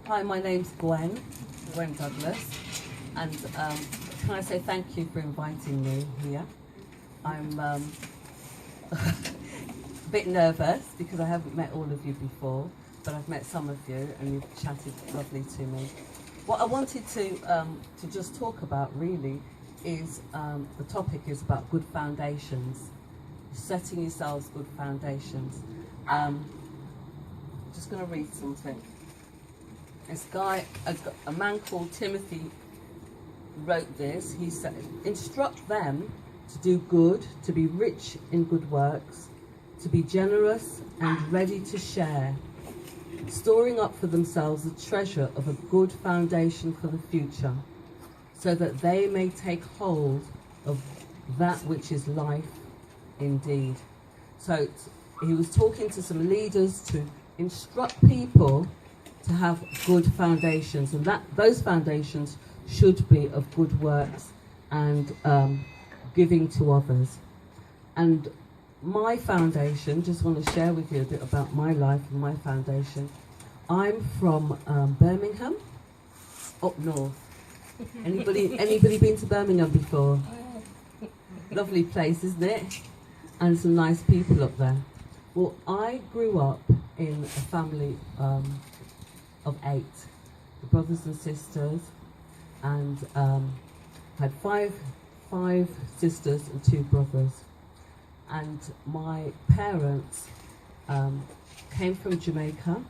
Hi, my name's Gwen Douglas, and can I say thank you for inviting me here. I'm a bit nervous because I haven't met all of you before, but I've met some of you and you've chatted lovely to me. What I wanted to just talk about really is the topic is about good foundations, setting yourselves good foundations. Just going to read something. This guy, a man called Timothy, wrote this. He said, instruct them to do good, to be rich in good works, to be generous and ready to share, storing up for themselves the treasure of a good foundation for the future, so that they may take hold of that which is life indeed. So he was talking to some leaders to instruct people to have good foundations, and that those foundations should be of good works and giving to others. And my foundation, just want to share with you a bit about my life and my foundation. I'm from Birmingham, up north. Anybody been to Birmingham before? Lovely place, isn't it? And some nice people up there. Well, I grew up in a family of 8, the brothers and sisters, and had five sisters and 2 brothers. And my parents came from Jamaica,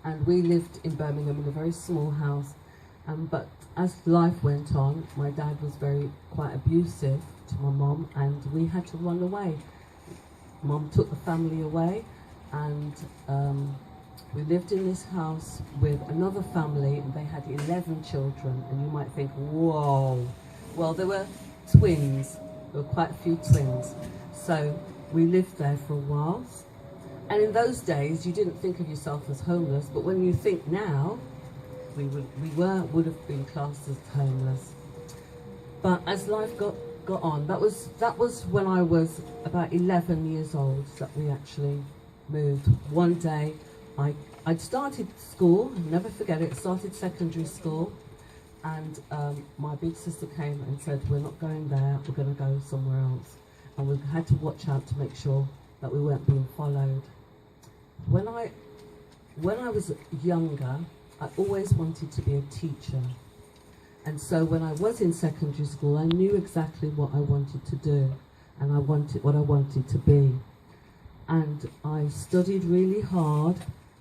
and we lived in Birmingham in a very small house. But as life went on, my dad was quite abusive to my mum, and we had to run away. Mum took the family away, and we lived in this house with another family, and they had 11 children. And you might think, whoa. Well, there were twins. There were quite a few twins. So we lived there for a while. And in those days, you didn't think of yourself as homeless, but when you think now, we would have been classed as homeless. But as life got on, that was when I was about 11 years old that we actually moved. One day, I'd started school, I'll never forget it, started secondary school, and my big sister came and said, we're not going there, we're going to go somewhere else. And we had to watch out to make sure that we weren't being followed. When I was younger, I always wanted to be a teacher. And so when I was in secondary school, I knew exactly what I wanted to do, and what I wanted to be. And I studied really hard.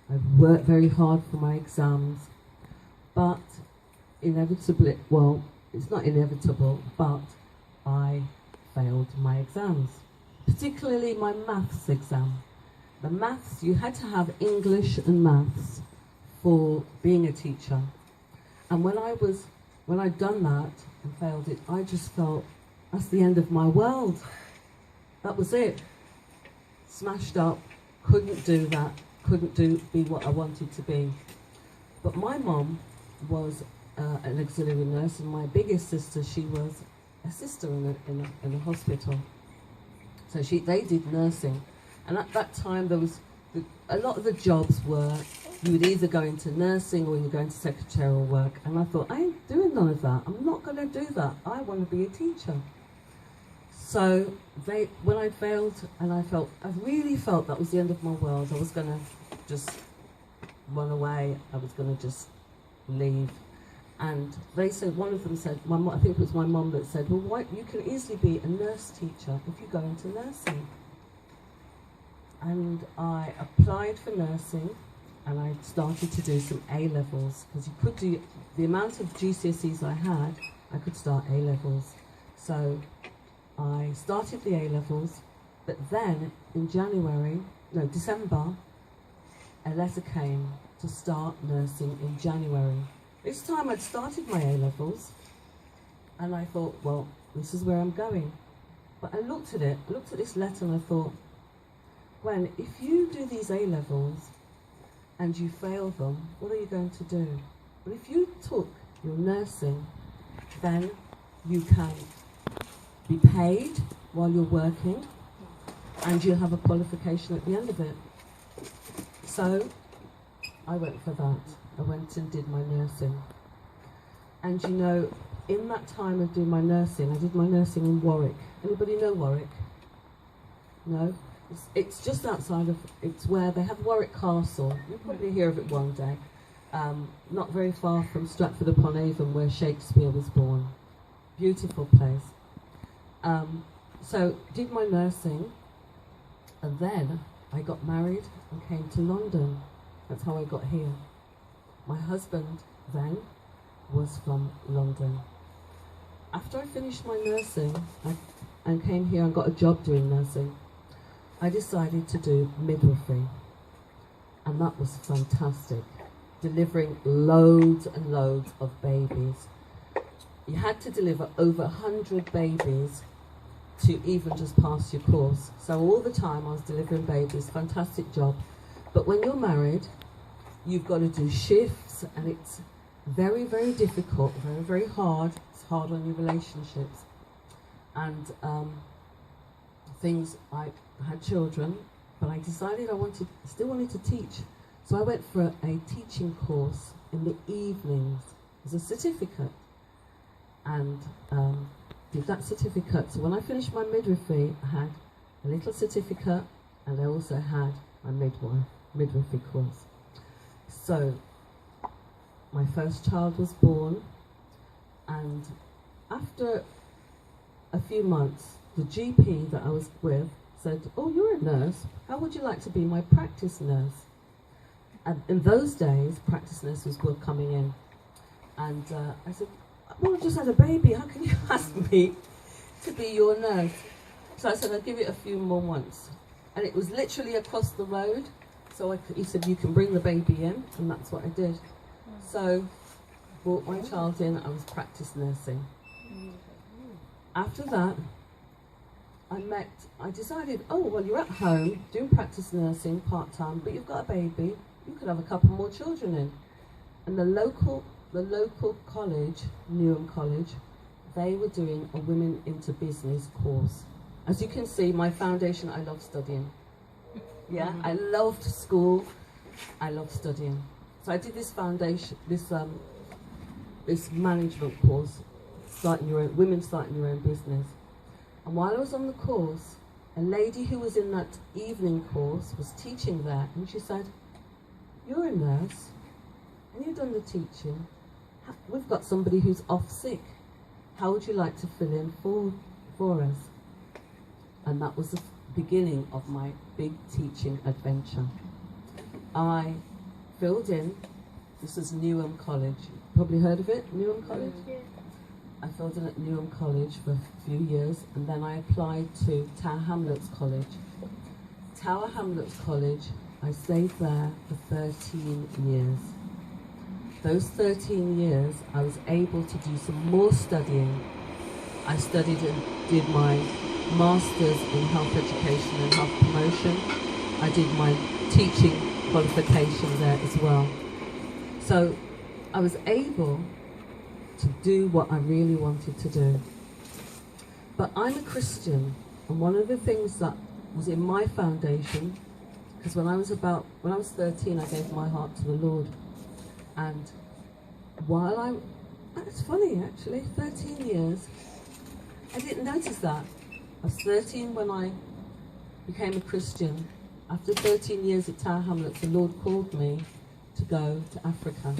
I worked very hard for my exams, but inevitably, well, it's not inevitable, but I failed my exams, particularly my maths exam. The maths, you had to have English and maths for being a teacher. And when I'd done that and failed it, I just felt, that's the end of my world. That was it. Smashed up, couldn't do that, couldn't be what I wanted to be. But my mum was an auxiliary nurse, and my biggest sister, she was a sister in a hospital. So they did nursing. And at that time, there was a lot of the jobs were, you would either go into nursing or you go into secretarial work. And I thought, I ain't doing none of that. I'm not going to do that. I want to be a teacher. So when I failed, and I really felt that was the end of my world. I was going to just run away. I was going to just leave. And they said, one of them said, I think it was my mum that said, well, you can easily be a nurse teacher if you go into nursing. And I applied for nursing, and I started to do some A-levels, because you could do, the amount of GCSEs I had, I could start A-levels. So I started the A-levels, but then in December, a letter came to start nursing in January. This time I'd started my A-levels, and I thought, well, this is where I'm going. But I looked at this letter, and I thought, Gwen, if you do these A-levels and you fail them, what are you going to do? But if you took your nursing, then you can be paid while you're working, and you'll have a qualification at the end of it. So I went for that. I went and did my nursing. And you know, in that time of doing my nursing, I did my nursing in Warwick. Anybody know Warwick? No? It's just outside of, it's where they have Warwick Castle. You'll probably hear of it one day. Not very far from Stratford-upon-Avon, where Shakespeare was born. Beautiful place. So did my nursing, and then I got married and came to London. That's how I got here. My husband then was from London. After I finished my nursing and came here and got a job doing nursing, I decided to do midwifery, and that was fantastic, delivering loads and loads of babies. You had to deliver over 100 babies to even just pass your course. So all the time I was delivering babies, fantastic job. But when you're married, you've got to do shifts, and it's very, very difficult, very, very hard. It's hard on your relationships. And I had children, but I decided I still wanted to teach. So I went for a teaching course in the evenings as a certificate, and did that certificate. So when I finished my midwifery, I had a little certificate, and I also had my midwifery course. So my first child was born, and after a few months, the GP that I was with said, "Oh, you're a nurse. How would you like to be my practice nurse?" And in those days, practice nurses were coming in. And I said, "Well, I just had a baby. How can you ask me to be your nurse?" So I said, "I'll give it a few more months." And it was literally across the road. So he said, "You can bring the baby in." And that's what I did. So brought my child in. I was practice nursing. After that, I decided, oh, well, you're at home doing practice nursing part-time, but you've got a baby, you could have a couple more children in. And the local college, Newham College, they were doing a Women into Business course. As you can see, my foundation, I love studying. Yeah, I loved school, I loved studying. So I did this foundation, this management course, women starting your own business. And while I was on the course, a lady who was in that evening course was teaching there, and she said, "You're a nurse, and you've done the teaching. We've got somebody who's off sick. How would you like to fill in for us?" And that was the beginning of my big teaching adventure. I filled in. This was Newham College. Probably heard of it, Newham College? Yeah. I filled in at Newham College for a few years, and then I applied to Tower Hamlets College. Tower Hamlets College, I stayed there for 13 years. Those 13 years, I was able to do some more studying. I studied and did my Masters in Health Education and Health Promotion. I did my teaching qualification there as well. So I was able to do what I really wanted to do. But I'm a Christian, and one of the things that was in my foundation, because when I was 13, I gave my heart to the Lord. And it's funny actually, 13 years, I didn't notice that. I was 13 when I became a Christian. After 13 years at Tower Hamlets, the Lord called me to go to Africa.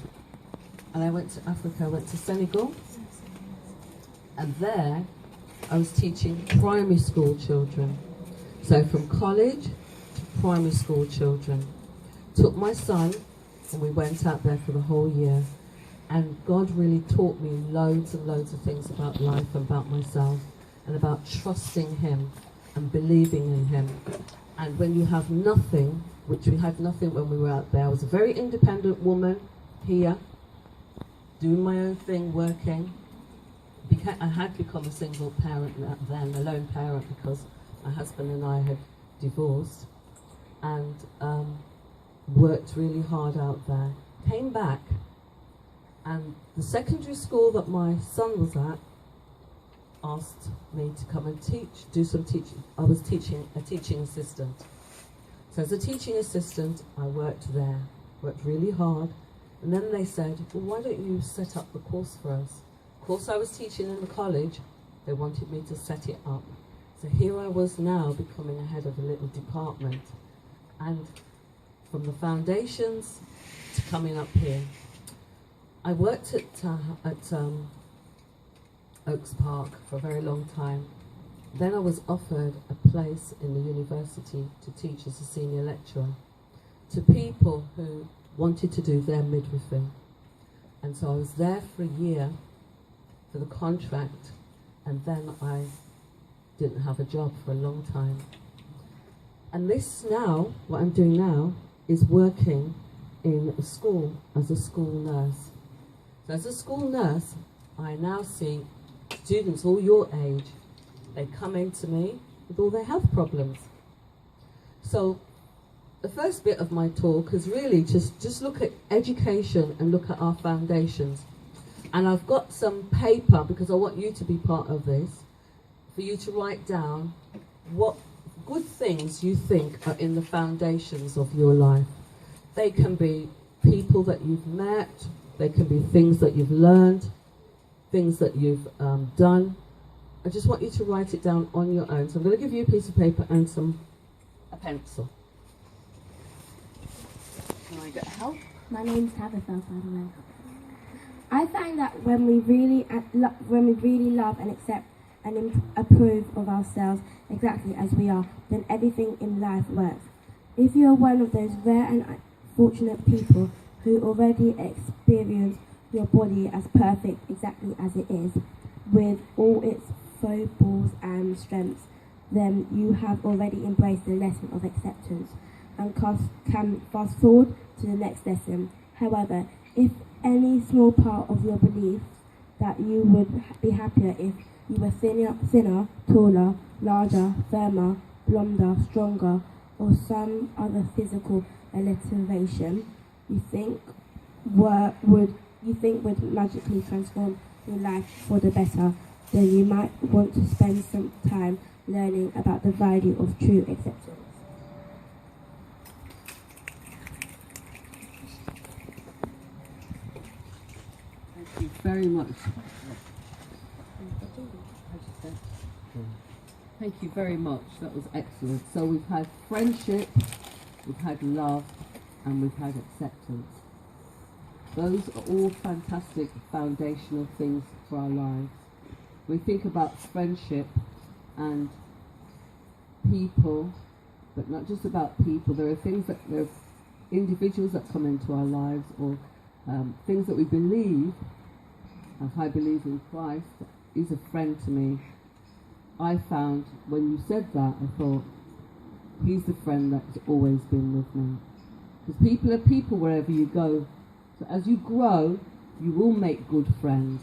And I went to Africa, I went to Senegal, and there I was teaching primary school children. So from college to primary school children. Took my son, and we went out there for the whole year. And God really taught me loads and loads of things about life, about myself, and about trusting Him and believing in Him. And when you have nothing, which we had nothing when we were out there, I was a very independent woman here, doing my own thing, working. I had become a single parent then, a lone parent, because my husband and I had divorced, and worked really hard out there. Came back, and the secondary school that my son was at asked me to come and do some teaching. I was a teaching assistant. So as a teaching assistant, I worked there. worked really hard, and then they said, well, why don't you set up the course for us? The course I was teaching in the college, they wanted me to set it up. So here I was now becoming a head of a little department, and from the foundations to coming up here. I worked at Oaks Park for a very long time. Then I was offered a place in the university to teach as a senior lecturer to people who wanted to do their midwifery. And so I was there for a year for the contract, and then I didn't have a job for a long time. And this now, what I'm doing now, is working in a school as a school nurse. So as a school nurse, I now see students all your age. They come into me with all their health problems. So the first bit of my talk is really just look at education and look at our foundations. And I've got some paper, because I want you to be part of this, for you to write down what good things you think are in the foundations of your life. They can be people that you've met, they can be things that you've learned, things that you've done. I just want you to write it down on your own. So I'm going to give you a piece of paper and a pencil. Can I get help? My name's Tabitha, by the way. I find that when we really love and accept and approve of ourselves exactly as we are, then everything in life works. If you are one of those rare and fortunate people who already experience your body as perfect exactly as it is, with all its foibles and strengths, then you have already embraced the lesson of acceptance and can fast forward to the next lesson. However, if any small part of your belief that you would be happier if you were thinner, taller, larger, firmer, blonder, stronger, or some other physical alliteration you think would magically transform your life for the better, then you might want to spend some time learning about the value of true acceptance. Thank you very much. Thank you very much. That was excellent. So we've had friendship, we've had love, and we've had acceptance. Those are all fantastic foundational things for our lives. We think about friendship and people, but not just about people. There are individuals that come into our lives, or things that we believe, as I believe in Christ, is a friend to me. I found when you said that, I thought, he's the friend that's always been with me. Because people are people wherever you go. So as you grow, you will make good friends.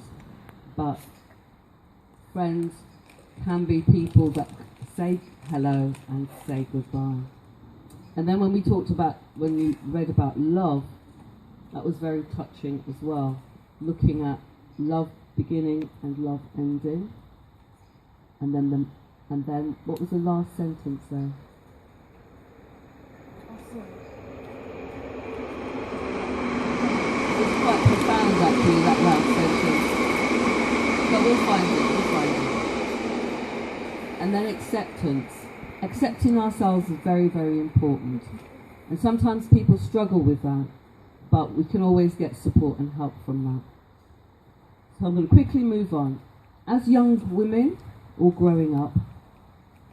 But friends can be people that say hello and say goodbye. And then when you read about love, that was very touching as well. Looking at love beginning and love ending. And then what was the last sentence there? It's quite profound actually, that last sentence. But we'll find it. And then acceptance. Accepting ourselves is very, very important. And sometimes people struggle with that, but we can always get support and help from that. So I'm going to quickly move on. As young women, or growing up,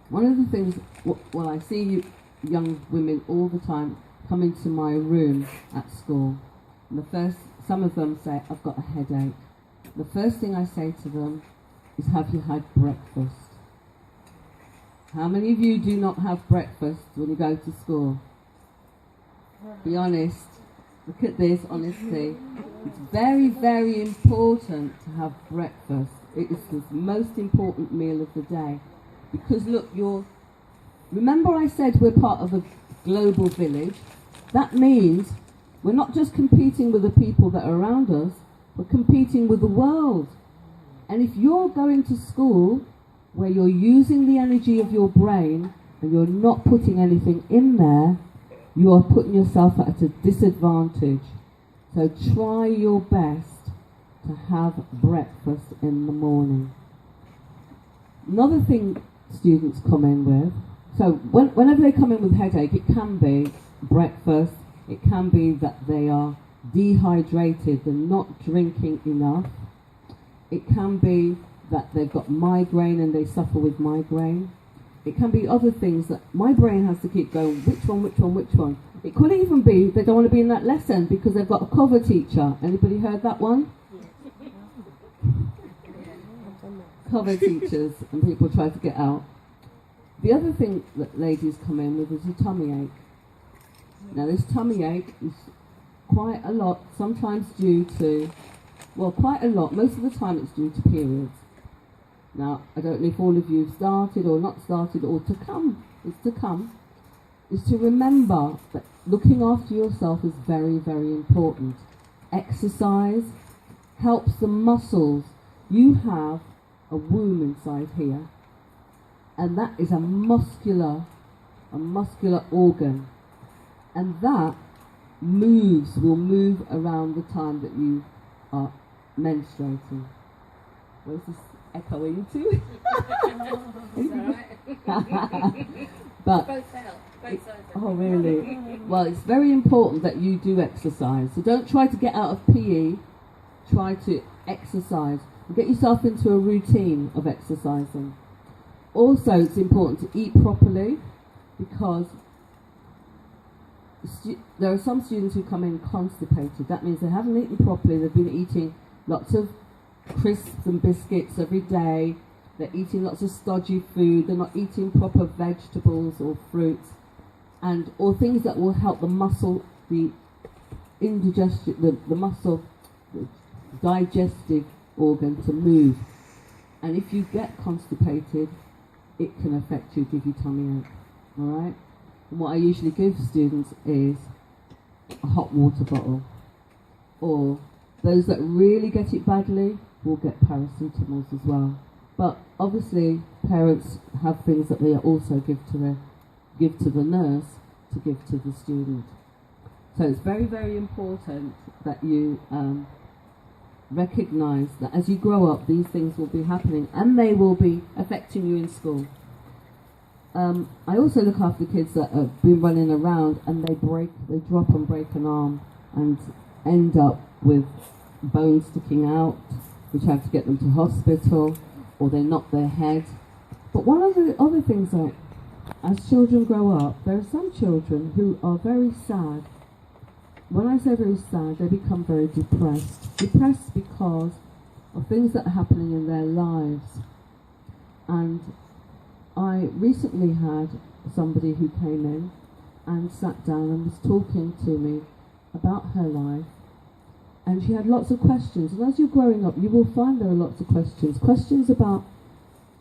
one of the things, well, I see young women all the time come into my room at school. And some of them say, I've got a headache. The first thing I say to them is, have you had breakfast? How many of you do not have breakfast when you go to school? Be honest. Look at this, honesty. It's very, very important to have breakfast. It is the most important meal of the day. Because look, remember I said we're part of a global village? That means we're not just competing with the people that are around us, we're competing with the world. And if you're going to school where you're using the energy of your brain and you're not putting anything in there, you are putting yourself at a disadvantage. So try your best to have breakfast in the morning. Another thing students come in with, so whenever they come in with headache, it can be breakfast, it can be that they are dehydrated and not drinking enough, it can be that they've got migraine and they suffer with migraine, it can be other things that my brain has to keep going, which one. It could even be they don't want to be in that lesson because they've got a cover teacher. Anybody heard that one? Cover teachers, and people try to get out. The other thing that ladies come in with is a tummy ache. Now this tummy ache is quite a lot, sometimes due to, well, quite a lot, most of the time it's due to periods. Now, I don't know if all of you have started or not started or to come, is to remember that looking after yourself is very, very important. Exercise helps the muscles. You have a womb inside here, and that is a muscular organ, and that will move around the time that you are menstruating. Where's this echoing to? But oh really? Well, it's very important that you do exercise. So don't try to get out of PE. Try to exercise. Get yourself into a routine of exercising. Also, it's important to eat properly because there are some students who come in constipated. That means they haven't eaten properly. They've been eating lots of crisps and biscuits every day. They're eating lots of stodgy food. They're not eating proper vegetables or fruits, or things that will help the muscle, the muscle, the digestive organ to move. And if you get constipated, it can affect you, give you tummy ache. All right. And what I usually give students is a hot water bottle, or those that really get it badly will get paracetamols as well. But obviously, parents have things that they also give to the nurse to give to the student. So it's very, very important that you recognise that as you grow up, these things will be happening and they will be affecting you in school. I also look after kids that have been running around and they drop and break an arm and end up with bones sticking out, which have to get them to hospital, or they knock their head. But one of the other things that, as children grow up, there are some children who are very sad. When I say very sad, they become very depressed. Depressed because of things that are happening in their lives. And I recently had somebody who came in and sat down and was talking to me about her life. And she had lots of questions. And as you're growing up, you will find there are lots of questions. Questions about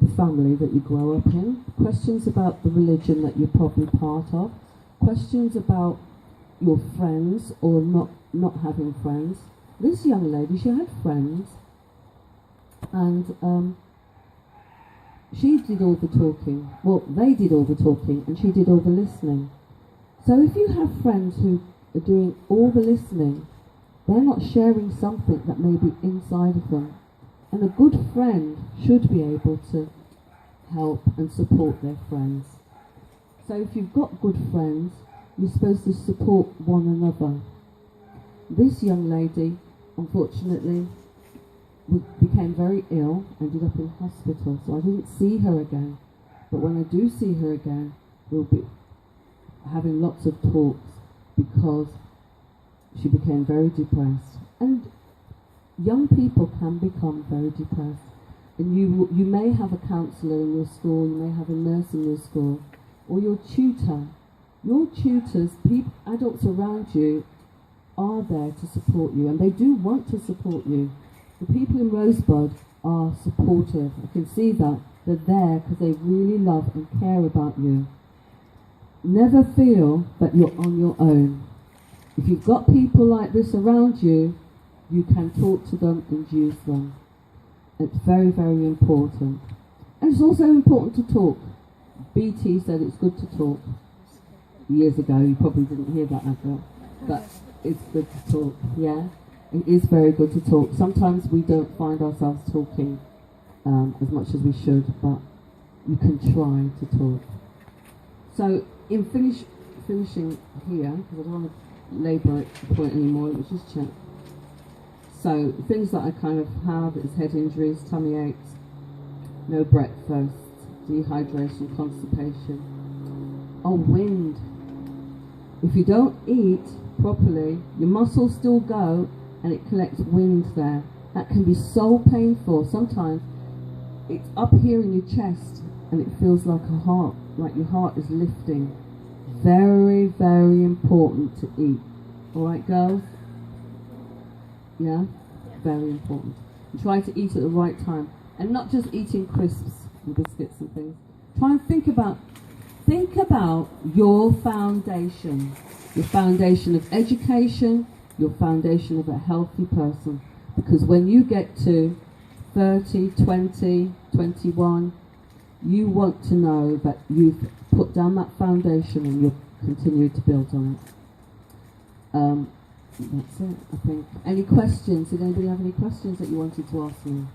the family that you grow up in. Questions about the religion that you're probably part of. Questions about your friends or not having friends. This young lady, she had friends. And she did all the talking. Well, they did all the talking and she did all the listening. So if you have friends who are doing all the listening, they're not sharing something that may be inside of them. And a good friend should be able to help and support their friends. So if you've got good friends, you're supposed to support one another. This young lady, unfortunately, became very ill, ended up in hospital, so I didn't see her again. But when I do see her again, we'll be having lots of talks because she became very depressed. And young people can become very depressed. And you may have a counsellor in your school, you may have a nurse in your school, or your tutor. Your tutors, adults around you, are there to support you, and they do want to support you. The people in Rosebud are supportive. I can see that. They're there because they really love and care about you. Never feel that you're on your own. If you've got people like this around you, you can talk to them and use them. It's very, very important. And it's also important to talk. BT said it's good to talk. years ago, you probably didn't hear that advert, but it's good to talk, yeah? It is very good to talk. Sometimes we don't find ourselves talking as much as we should, but you can try to talk. So in finishing here, because I don't want to labour the point anymore, let's just check. So things that I kind of have is head injuries, tummy aches, no breakfast, dehydration, constipation. Oh, wind. If you don't eat properly, your muscles still go and it collects wind there. That can be so painful. Sometimes it's up here in your chest and it feels like your heart is lifting. Very, very important to eat. Alright, girls? Yeah? Very important. And try to eat at the right time. And not just eating crisps and biscuits and things. Try and think about your foundation. Your foundation of education, your foundation of a healthy person. Because when you get to 30, 20, 21, you want to know that you've put down that foundation and you'll continue to build on it. That's it, I think. Any questions? Did anybody have any questions that you wanted to ask me?